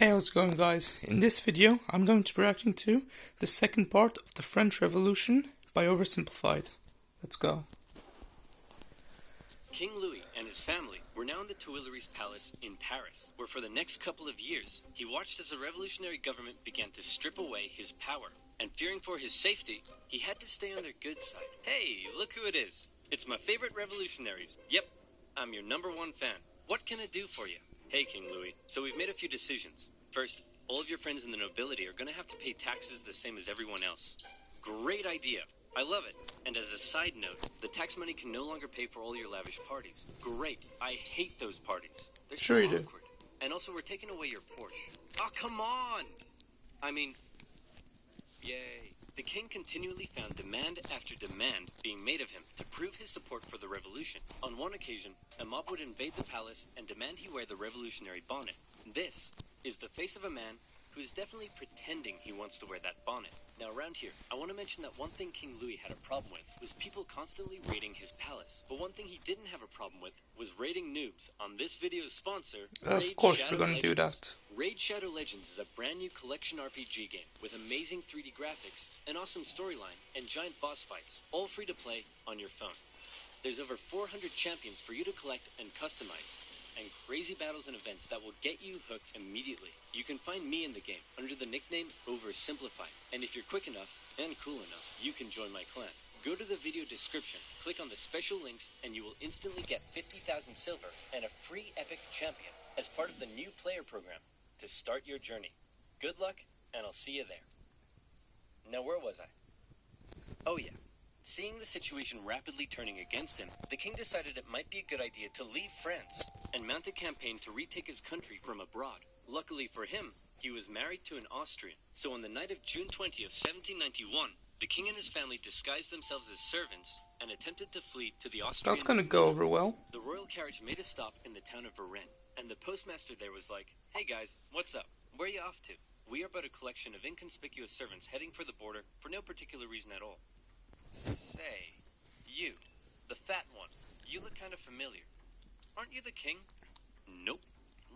Hey, how's it going, guys? In this video, I'm going to be reacting to the second part of the French Revolution by Oversimplified. Let's go. King Louis and his family were now in the Tuileries Palace in Paris, where for the next couple of years, he watched as the revolutionary government began to strip away his power. And fearing for his safety, he had to stay on their good side. Hey, look who it is. It's my favorite revolutionaries. Yep, I'm your #1 fan. What can I do for you? Hey, King Louis. So we've made a few decisions. First, all of your friends in the nobility are going to have to pay taxes the same as everyone else. Great idea. I love it. And as a side note, the tax money can no longer pay for all your lavish parties. Great. I hate those parties. They're Sure you so do. awkward. And also, we're taking away your Porsche. Oh, come on! I mean, yay. The king continually found demand after demand being made of him to prove his support for the revolution. On one occasion, a mob would invade the palace and demand he wear the revolutionary bonnet. This is the face of a man who is definitely pretending he wants to wear that bonnet. Now around here, I want to mention that one thing King Louis had a problem with was people constantly raiding his palace. But one thing he didn't have a problem with was raiding noobs on this video's sponsor, Of course we're gonna do that. Raid Shadow Legends is a brand new collection RPG game with amazing 3D graphics, an awesome storyline, and giant boss fights, all free to play on your phone. There's over 400 champions for you to collect and customize, and crazy battles and events that will get you hooked immediately. You can find me in the game under the nickname Oversimplified, and if you're quick enough and cool enough, you can join my clan. Go to the video description, click on the special links, and you will instantly get 50,000 silver and a free epic champion as part of the new player program to start your journey. Good luck, and I'll see you there. Now where was I? Oh yeah. Seeing the situation rapidly turning against him, the king decided it might be a good idea to leave France and mount a campaign to retake his country from abroad. Luckily for him, he was married to an Austrian, so on the night of June 20th, 1791, the king and his family disguised themselves as servants and attempted to flee to the Austrian... That's gonna go over well. The royal carriage made a stop in the town of Varennes, and the postmaster there was like, "Hey guys, what's up? Where are you off to? We are but a collection of inconspicuous servants heading for the border for no particular reason at all." Say, you, the fat one, you look kind of familiar. Aren't you the king? Nope.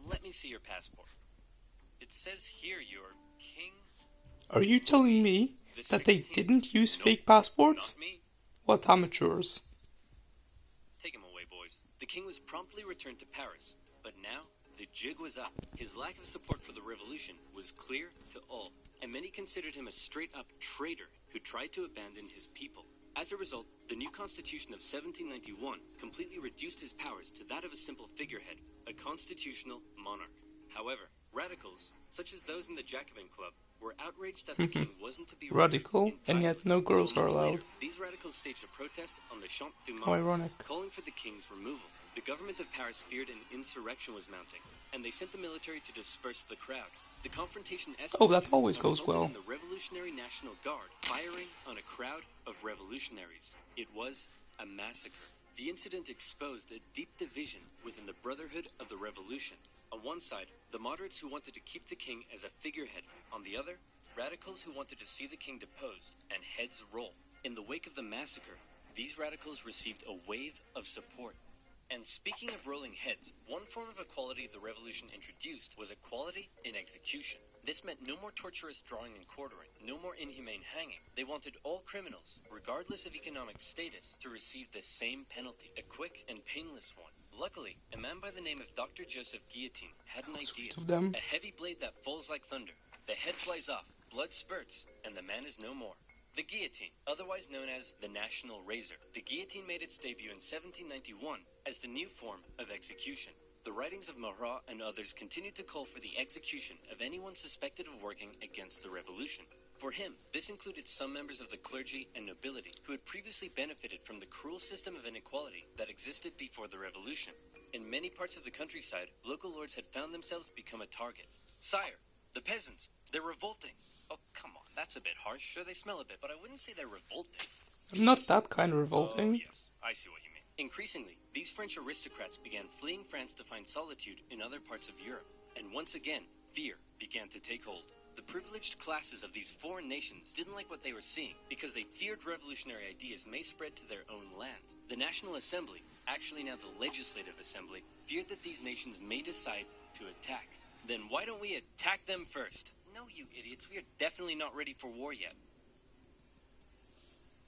Let me see your passport. It says here you're king... Are you telling me that they didn't use fake passports? Not me. What amateurs. Take him away, boys. The king was promptly returned to Paris, but now the jig was up. His lack of support for the revolution was clear to all, and many considered him a straight-up traitor who tried to abandon his people. As a result, the new constitution of 1791 completely reduced his powers to that of a simple figurehead, a constitutional monarch. However, radicals, such as those in the Jacobin Club, were outraged that the king wasn't to be Radical, and yet no girls are allowed. These radicals staged a protest on the Champ du Mars, How ironic. calling for the king's removal. The government of Paris feared an insurrection was mounting, and they sent the military to disperse the crowd. The confrontation escalated. Oh, that always and goes resulted well. in the Revolutionary National Guard firing on a crowd of revolutionaries. It was a massacre. The incident exposed a deep division within the Brotherhood of the Revolution. On one side, the moderates who wanted to keep the king as a figurehead. On the other, radicals who wanted to see the king deposed and heads roll. In the wake of the massacre, these radicals received a wave of support. And speaking of rolling heads, one form of equality the revolution introduced was equality in execution. This meant no more torturous drawing and quartering, no more inhumane hanging. They wanted all criminals, regardless of economic status, to receive the same penalty, a quick and painless one. Luckily, a man by the name of Dr. Joseph Guillotine had an idea. Of them. A heavy blade that falls like thunder. The head flies off, blood spurts, and the man is no more. The guillotine, otherwise known as the National Razor. The guillotine made its debut in 1791 as the new form of execution. The writings of Marat and others continued to call for the execution of anyone suspected of working against the revolution. For him, this included some members of the clergy and nobility who had previously benefited from the cruel system of inequality that existed before the revolution. In many parts of the countryside, local lords had found themselves become a target. "Sire, the peasants, they're revolting." Oh, come on, that's a bit harsh. Sure, they smell a bit, but I wouldn't say they're revolting. Not that kind of revolting. Oh, yes, I see what you mean. Increasingly, these French aristocrats began fleeing France to find solitude in other parts of Europe. And once again, fear began to take hold. The privileged classes of these foreign nations didn't like what they were seeing because they feared revolutionary ideas may spread to their own lands. The National Assembly, actually now the Legislative Assembly, feared that these nations may decide to attack. Then why don't we attack them first? No, you idiots, we are definitely not ready for war yet.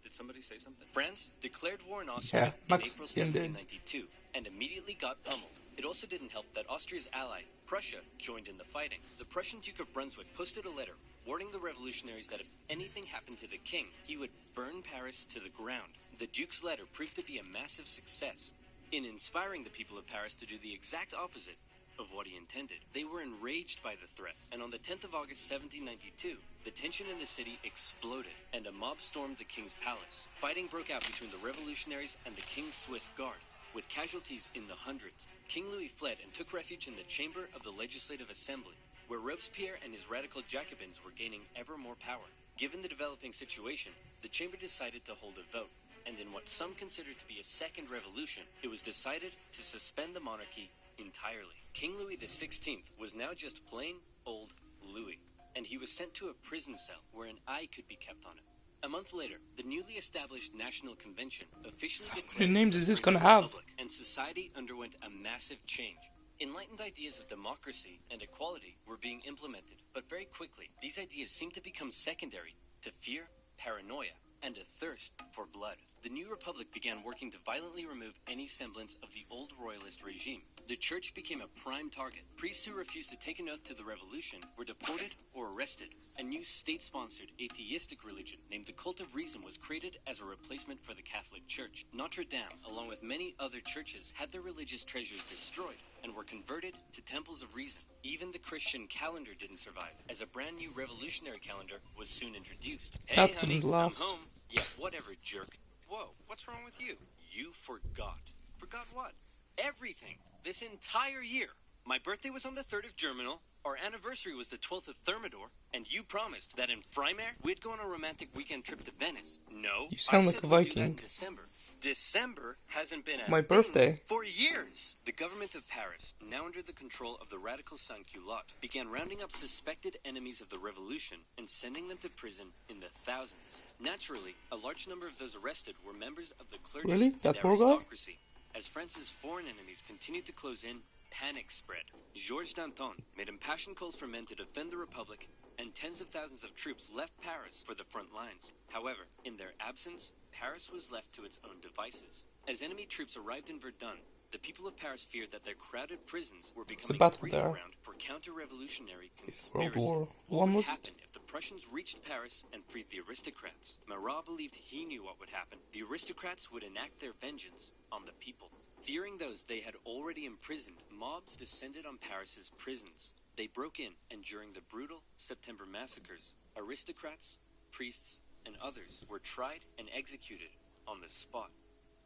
Did somebody say something? France declared war in Austria in April 1792 and immediately got pummeled. It also didn't help that Austria's ally, Prussia, joined in the fighting. The Prussian Duke of Brunswick posted a letter warning the revolutionaries that if anything happened to the king, he would burn Paris to the ground. The Duke's letter proved to be a massive success in inspiring the people of Paris to do the exact opposite of what he intended. They were enraged by the threat, and on the 10th of August 1792, the tension in the city exploded, and a mob stormed the king's palace. Fighting broke out between the revolutionaries and the king's Swiss guard, with casualties in the hundreds. King Louis fled and took refuge in the chamber of the Legislative Assembly, where Robespierre and his radical Jacobins were gaining ever more power. Given the developing situation, the chamber decided to hold a vote, and in what some considered to be a second revolution, it was decided to suspend the monarchy entirely. King Louis XVI was now just plain old Louis, and he was sent to a prison cell where an eye could be kept on him. A month later, the newly established National Convention officially declared How many names is this the French gonna have? Republic, and society underwent a massive change. Enlightened ideas of democracy and equality were being implemented, but very quickly, these ideas seemed to become secondary to fear, paranoia, and a thirst for blood. The new republic began working to violently remove any semblance of the old royalist regime. The church became a prime target. Priests who refused to take an oath to the revolution were deported or arrested. A new state-sponsored atheistic religion named the Cult of Reason was created as a replacement for the Catholic Church. Notre Dame, along with many other churches, had their religious treasures destroyed and were converted to temples of reason. Even the Christian calendar didn't survive, as a brand new revolutionary calendar was soon introduced. Hey, That honey, didn't I'm last. home. Yeah, whatever, jerk. Whoa, what's wrong with you? You forgot. Forgot what? Everything. This entire year. My birthday was on the 3rd of Germinal, our anniversary was the 12th of Thermidor, and you promised that in Frymare, we'd go on a romantic weekend trip to Venice. No, You sound I like said a we'd do that in Viking. December. December hasn't been a My thing birthday. for years. The government of Paris, now under the control of the radical sans-culottes, began rounding up suspected enemies of the revolution and sending them to prison in the thousands. Naturally, a large number of those arrested were members of the clergy Really? and That poor guy? aristocracy. As France's foreign enemies continued to close in, panic spread. Georges Danton made impassioned calls for men to defend the Republic, and tens of thousands of troops left Paris for the front lines. However, in their absence, Paris was left to its own devices. As enemy troops arrived in Verdun, the people of Paris feared that their crowded prisons were becoming a battle breeding there. ground for counter-revolutionary It's conspiracy. World War What One, would was it? happen if the Prussians reached Paris and freed the aristocrats? Marat believed he knew what would happen. The aristocrats would enact their vengeance on the people. Fearing those they had already imprisoned, mobs descended on Paris's prisons. They broke in, and during the brutal September massacres, aristocrats, priests, and others were tried and executed on the spot.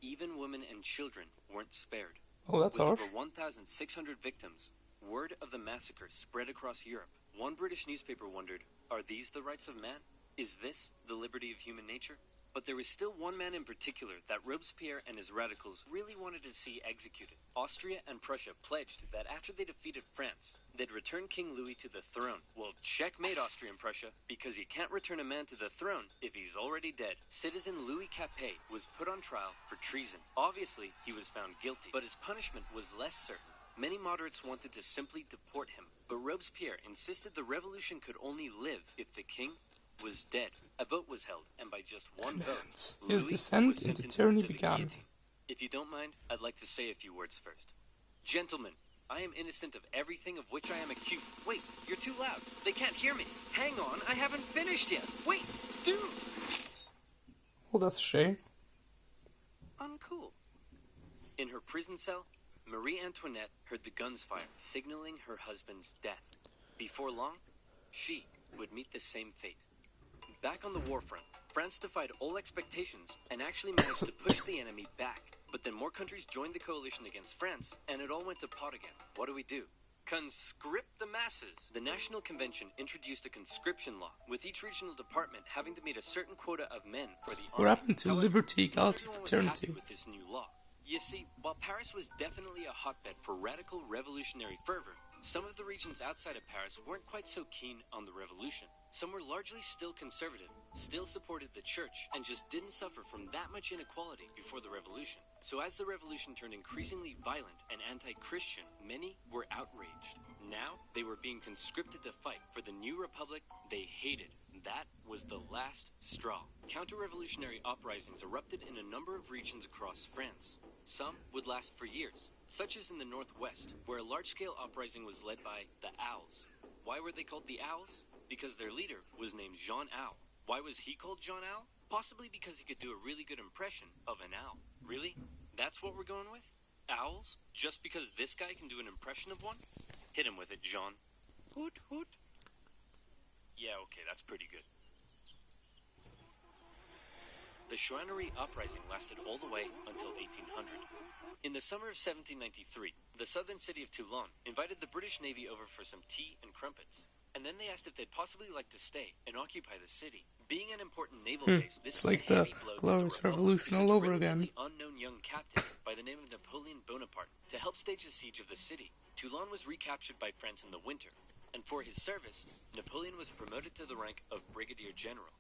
Even women and children weren't spared. Oh, that's With harsh. over 1,600 victims, word of the massacre spread across Europe. One British newspaper wondered, are these the rights of man? Is this the liberty of human nature? But there was still one man in particular that Robespierre and his radicals really wanted to see executed. Austria and Prussia pledged that after they defeated France, they'd return King Louis to the throne. Well, checkmate Austria and Prussia, because you can't return a man to the throne if he's already dead. Citizen Louis Capet was put on trial for treason. Obviously, he was found guilty, but his punishment was less certain. Many moderates wanted to simply deport him, but Robespierre insisted the revolution could only live if the king was dead. A vote was held, and by just one vote, His Louis descent was into sentenced tyranny to the began. guillotine. If you don't mind, I'd like to say a few words first. Gentlemen, I am innocent of everything of which I am accused. Wait, you're too loud. They can't hear me. Hang on, I haven't finished yet. Wait, dude! Oh, that's a shame. Uncool. In her prison cell, Marie Antoinette heard the guns fire, signaling her husband's death. Before long, she would meet the same fate. Back on the war front, France defied all expectations and actually managed to push the enemy back. But then more countries joined the coalition against France, and it all went to pot again. What do? Conscript the masses. The National Convention introduced a conscription law, with each regional department having to meet a certain quota of men for the What army. happened to However, liberty, not equality, everyone was happy fraternity? with this new law. You see, while Paris was definitely a hotbed for radical revolutionary fervor, some of the regions outside of Paris weren't quite so keen on the revolution. Some were largely still conservative, still supported the church, and just didn't suffer from that much inequality before the revolution. So as the revolution turned increasingly violent and anti-Christian, many were outraged. Now they were being conscripted to fight for the new republic they hated. That was the last straw. Counter-revolutionary uprisings erupted in a number of regions across France. Some would last for years, such as in the northwest, where a large-scale uprising was led by the Owls. Why were they called the Owls? Because their leader was named Jean Owl. Why was he called Jean Owl? Possibly because he could do a really good impression of an owl. Really? That's what we're going with? Owls? Just because this guy can do an impression of one? Hit him with it, Jean. Hoot, hoot. Yeah, okay, that's pretty good. The Chouannerie uprising lasted all the way until 1800. In the summer of 1793, the southern city of Toulon invited the British Navy over for some tea and crumpets. And then they asked if they'd possibly like to stay and occupy the city. Being an important naval base, this It's was like a the heavy blow Glorious to the Revolution all over again. unknown young captain by the name of Napoleon Bonaparte to help stage the siege of the city. Toulon was recaptured by France in the winter, and for his service, Napoleon was promoted to the rank of brigadier general.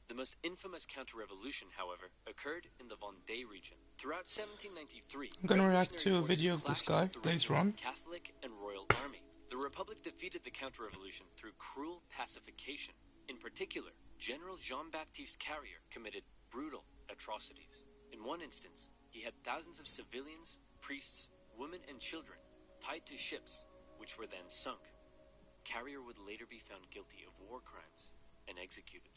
The most infamous counter-revolution, however, occurred in the Vendée region. Throughout 1793, I'm gonna react to a revolutionary video of forces this guy clashed with the later regiments on. of Catholic and Royal Army. The Republic defeated the counter-revolution through cruel pacification. In particular, General Jean-Baptiste Carrier committed brutal atrocities. In one instance, he had thousands of civilians, priests, women, and children tied to ships, which were then sunk. Carrier would later be found guilty of war crimes and executed.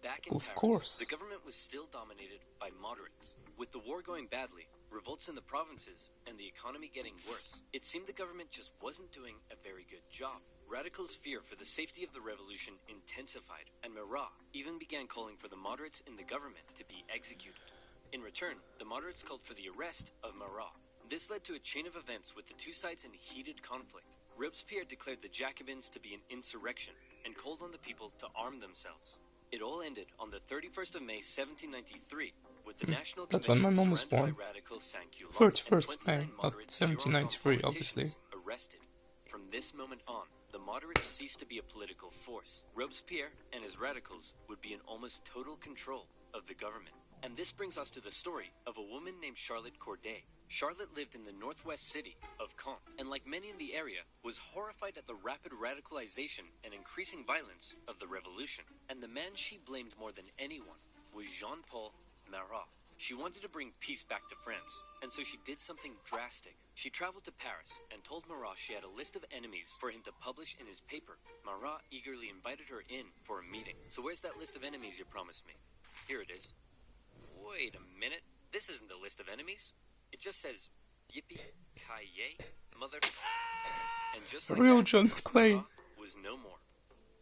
Back in Of Paris, course. the government was still dominated by moderates. With the war going badly, revolts in the provinces, and the economy getting worse, it seemed the government just wasn't doing a very good job. Radicals' fear for the safety of the revolution intensified, and Marat even began calling for the moderates in the government to be executed. In return, the moderates called for the arrest of Marat. This led to a chain of events with the two sides in heated conflict. Robespierre declared the Jacobins to be an insurrection and called on the people to arm themselves. It all ended on the 31st of May 1793 with the National That's when Convention my mom was surrounded born. by radical Saint-Culotte 31st and of May, 29 not moderate 1793, Girondin obviously. politicians arrested. From this moment on, the moderates ceased to be a political force. Robespierre and his radicals would be in almost total control of the government. And this brings us to the story of a woman named Charlotte Corday. Charlotte lived in the northwest city of Caen, and like many in the area, was horrified at the rapid radicalization and increasing violence of the revolution. And the man she blamed more than anyone was Jean-Paul Marat. She wanted to bring peace back to France, and so she did something drastic. She traveled to Paris and told Marat she had a list of enemies for him to publish in his paper. Marat eagerly invited her in for a meeting. So where's that list of enemies you promised me? Here it is. Wait a minute. This isn't the list of enemies. It just says, yippee-ki-yay, mother... And just like Real that, John Clay. Marat was no more.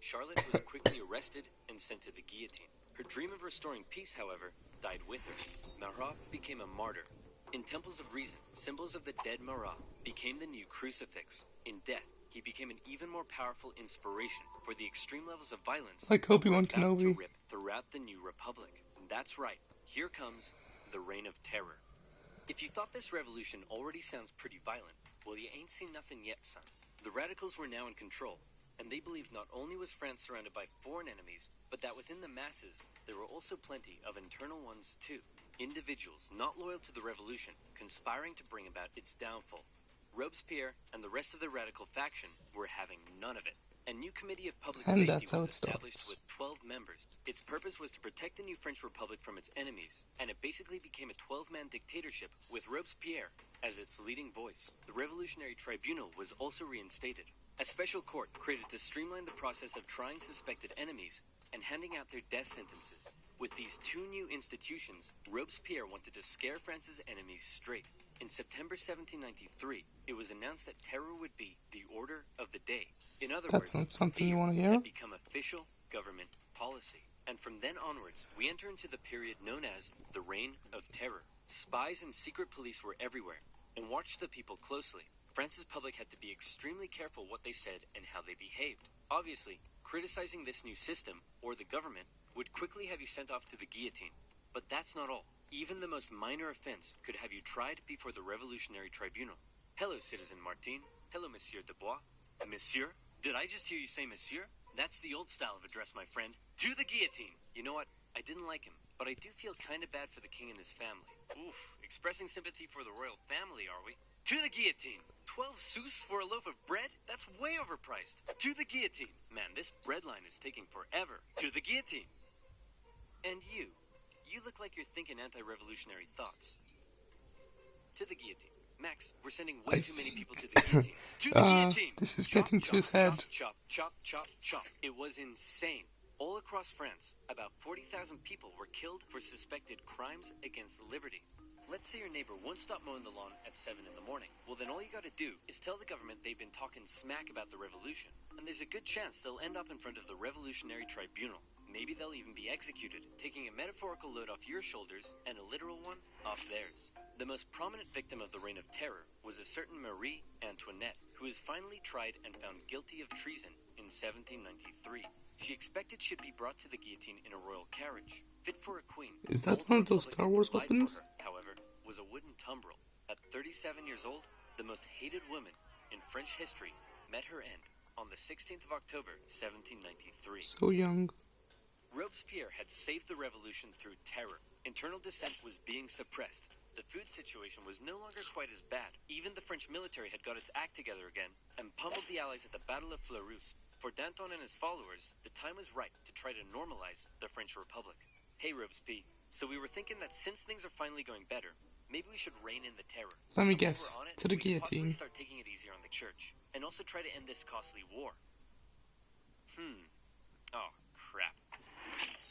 Charlotte was quickly arrested and sent to the guillotine. Her dream of restoring peace, however, died with her. Marat became a martyr. In temples of reason, symbols of the dead Marat became the new crucifix. In death, he became an even more powerful inspiration for the extreme levels of violence Like Obi-Wan that were about to Kenobi. rip throughout the new republic. And that's right, here comes the Reign of Terror. If you thought this revolution already sounds pretty violent, well, you ain't seen nothing yet, son. The radicals were now in control, and they believed not only was France surrounded by foreign enemies, but that within the masses, there were also plenty of internal ones too. Individuals not loyal to the revolution, conspiring to bring about its downfall. Robespierre and the rest of the radical faction were having none of it. A new committee of public And safety that's how was it established starts. with 12 members. Its purpose was to protect the new French Republic from its enemies, and it basically became a 12-man dictatorship with Robespierre as its leading voice. The Revolutionary Tribunal was also reinstated, a special court created to streamline the process of trying suspected enemies and handing out their death sentences. With these two new institutions, Robespierre wanted to scare France's enemies straight. In September 1793, it was announced that terror would be the order of the day. In other That's words, not something you fear want to hear. had become official government policy. And from then onwards, we enter into the period known as the Reign of Terror. Spies and secret police were everywhere and watched the people closely. France's public had to be extremely careful what they said and how they behaved. Obviously, criticizing this new system, or the government, would quickly have you sent off to the guillotine. But that's not all. Even the most minor offense could have you tried before the Revolutionary Tribunal. Hello, Citizen Martin. Hello, Monsieur Dubois. Monsieur? Did I just hear you say Monsieur? That's the old style of address, my friend. To the guillotine! You know what? I didn't like him, but I do feel kind of bad for the king and his family. Oof, expressing sympathy for the royal family, are we? To the guillotine! 12 sous for a loaf of bread? That's way overpriced. To the guillotine. Man, this bread line is taking forever. To the guillotine. And you look like you're thinking anti-revolutionary thoughts. To the guillotine. Max, we're sending way too many people to the guillotine. To the guillotine! This is Chop, getting to chop, his head. Chop, chop, chop, chop. It was insane. All across France, about 40,000 people were killed for suspected crimes against liberty. Let's say your neighbor won't stop mowing the lawn at 7 in the morning. Well, then all you gotta do is tell the government they've been talking smack about the revolution. And there's a good chance they'll end up in front of the Revolutionary Tribunal. Maybe they'll even be executed, taking a metaphorical load off your shoulders and a literal one off theirs. The most prominent victim of the Reign of Terror was a certain Marie Antoinette, who was finally tried and found guilty of treason in 1793. She expected she'd be brought to the guillotine in a royal carriage, fit for a queen. Is that one of those Star Wars weapons? However, was a wooden tumbril. At 37 years old, the most hated woman in French history met her end on the 16th of October, 1793. So young. Robespierre had saved the revolution through terror. Internal dissent was being suppressed. The food situation was no longer quite as bad. Even the French military had got its act together again and pummeled the Allies at the Battle of Fleurus. For Danton and his followers, the time was right to try to normalize the French Republic. Hey Robespierre, so we were thinking that since things are finally going better, maybe we should rein in the terror. Let me And while guess, we're on it, to the we could possibly guillotine. start taking it easier on the church, and also try to end this costly war. Oh, crap.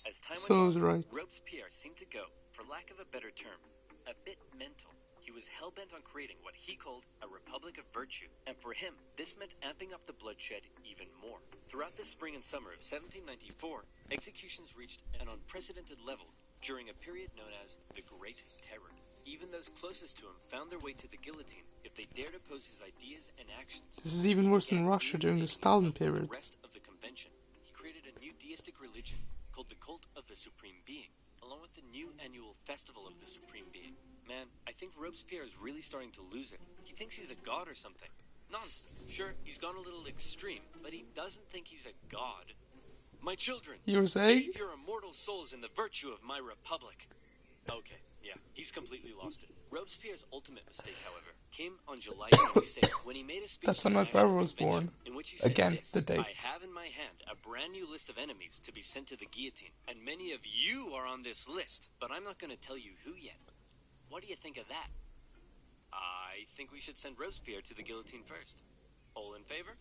As time So I was went on, right. Robespierre seemed to go, for lack of a better term, a bit mental. He was hell-bent on creating what he called a republic of virtue, and for him, this meant amping up the bloodshed even more. Throughout the spring and summer of 1794, executions reached an unprecedented level during a period known as the Great Terror. Even those closest to him found their way to the guillotine if they dared oppose his ideas and actions. This is even worse than Russia during the Stalin period. The rest of the convention, he created a new deistic religion called the Cult of the Supreme Being, along with the new annual Festival of the Supreme Being. Man, I think Robespierre is really starting to lose it. He thinks he's a god or something. Nonsense. Sure, he's gone a little extreme, but he doesn't think he's a god. My children, You were saying? bathe your immortal souls in the virtue of my republic. Okay, yeah, he's completely lost it. Robespierre's ultimate mistake, however, came on July 26th when he made a speech That's to when the my brother National was Convention, born. in which he said Again, this, the date. I have in my hand a brand new list of enemies to be sent to the guillotine, and many of you are on this list, but I'm not going to tell you who yet. What do you think of that? I think we should send Robespierre to the guillotine first. All in favor?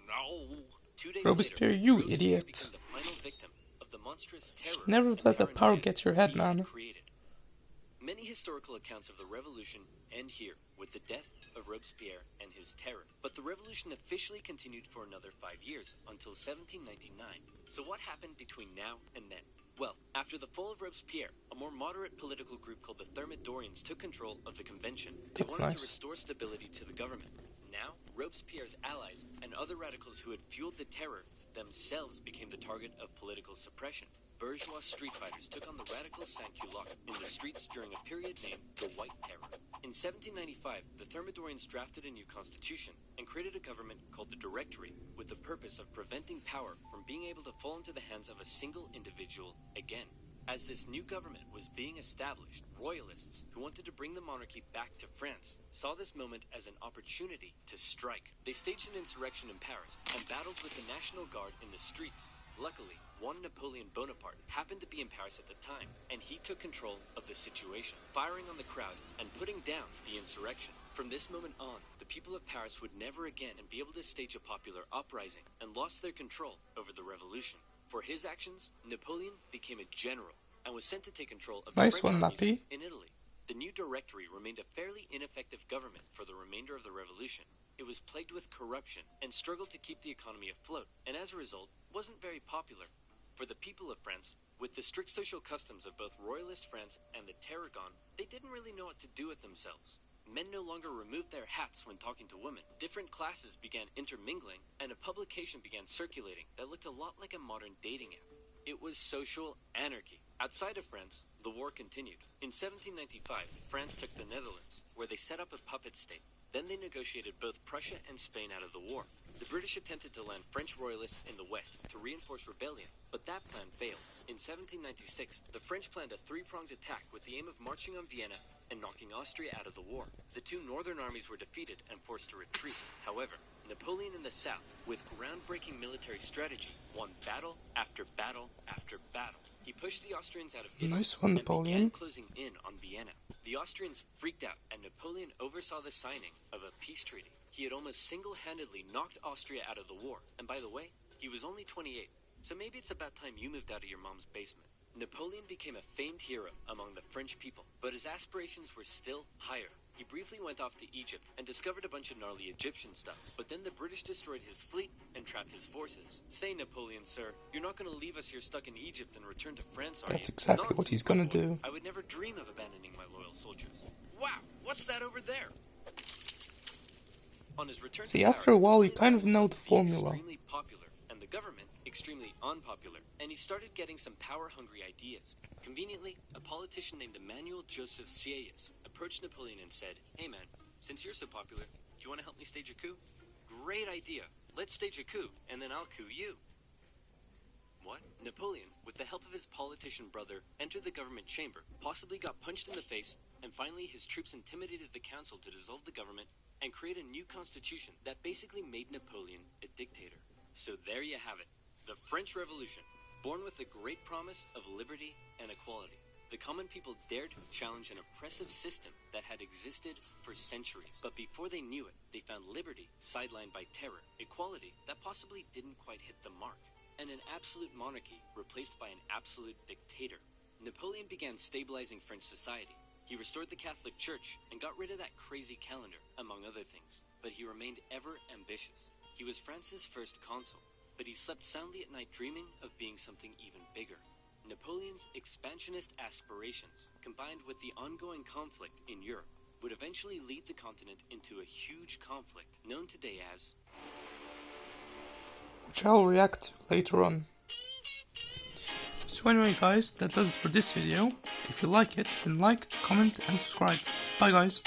No. 2 days Robespierre, later, you Robespierre idiot. became the final victim of the monstrous terror Never and let that power paranoia get to your head, he had man. created. Many historical accounts of the revolution end here with the death of Robespierre and his terror. But the revolution officially continued for another 5 years, until 1799. So what happened between now and then? Well, after the fall of Robespierre, a more moderate political group called the Thermidorians took control of the convention. They That's wanted nice. to restore stability to the government. Now, Robespierre's allies and other radicals who had fueled the terror themselves became the target of political suppression. Bourgeois street fighters took on the radical sans-culottes in the streets during a period named the White Terror. In 1795, the Thermidorians drafted a new constitution and created a government called the Directory with the purpose of preventing power from being able to fall into the hands of a single individual again. As this new government was being established, royalists who wanted to bring the monarchy back to France saw this moment as an opportunity to strike. They staged an insurrection in Paris and battled with the National Guard in the streets. Luckily, one Napoleon Bonaparte happened to be in Paris at the time, and he took control of the situation, firing on the crowd and putting down the insurrection. From this moment on, the people of Paris would never again be able to stage a popular uprising and lost their control over the revolution. For his actions, Napoleon became a general and was sent to take control of the Nice French one, armies Nappy. in Italy. The new Directory remained a fairly ineffective government for the remainder of the revolution. It was plagued with corruption and struggled to keep the economy afloat, and as a result, wasn't very popular. For the people of France, with the strict social customs of both royalist France and the terror gone, they didn't really know what to do with themselves. Men no longer removed their hats when talking to women. Different classes began intermingling, and a publication began circulating that looked a lot like a modern dating app. It was social anarchy. Outside of France, the war continued. In 1795, France took the Netherlands, where they set up a puppet state. Then they negotiated both Prussia and Spain out of the war. The British attempted to land French royalists in the west to reinforce rebellion, but that plan failed. In 1796, the French planned a three-pronged attack with the aim of marching on Vienna and knocking Austria out of the war. The two northern armies were defeated and forced to retreat. However, Napoleon in the south, with groundbreaking military strategy, won battle after battle after battle. He pushed the Austrians out of Italy Nice one, and Napoleon. began closing in on Vienna. The Austrians freaked out, and Napoleon oversaw the signing of a peace treaty. He had almost single-handedly knocked Austria out of the war. And by the way, he was only 28, so maybe it's about time you moved out of your mom's basement. Napoleon became a famed hero among the French people, but his aspirations were still higher. He briefly went off to Egypt and discovered a bunch of gnarly Egyptian stuff, but then the British destroyed his fleet and trapped his forces. Say, Napoleon, sir, you're not going to leave us here stuck in Egypt and return to France, are you? That's exactly what he's gonna do. I would never dream of abandoning my loyal soldiers. Wow, what's that over there? On his return See, to after a Paris, while you Napoleon kind of found know himself the being formula. Extremely popular, and the government extremely unpopular, and he started getting some power-hungry ideas. Conveniently, a politician named Emmanuel Joseph Sieyès approached Napoleon and said, "Hey man, since you're so popular, do you want to help me stage a coup?" "Great idea. Let's stage a coup, and then I'll coup you." What? Napoleon, with the help of his politician brother, entered the government chamber, possibly got punched in the face, and finally his troops intimidated the council to dissolve the government and create a new constitution that basically made Napoleon a dictator. So there you have it, the French Revolution, born with the great promise of liberty and equality. The common people dared to challenge an oppressive system that had existed for centuries. But before they knew it, they found liberty sidelined by terror, equality that possibly didn't quite hit the mark, and an absolute monarchy replaced by an absolute dictator. Napoleon began stabilizing French society. He restored the Catholic Church and got rid of that crazy calendar, among other things. But he remained ever ambitious. He was France's first consul, but he slept soundly at night dreaming of being something even bigger. Napoleon's expansionist aspirations, combined with the ongoing conflict in Europe, would eventually lead the continent into a huge conflict known today as... which I'll react to later on. So anyway guys, that does it for this video. If you like it, then like, comment and subscribe. Bye guys.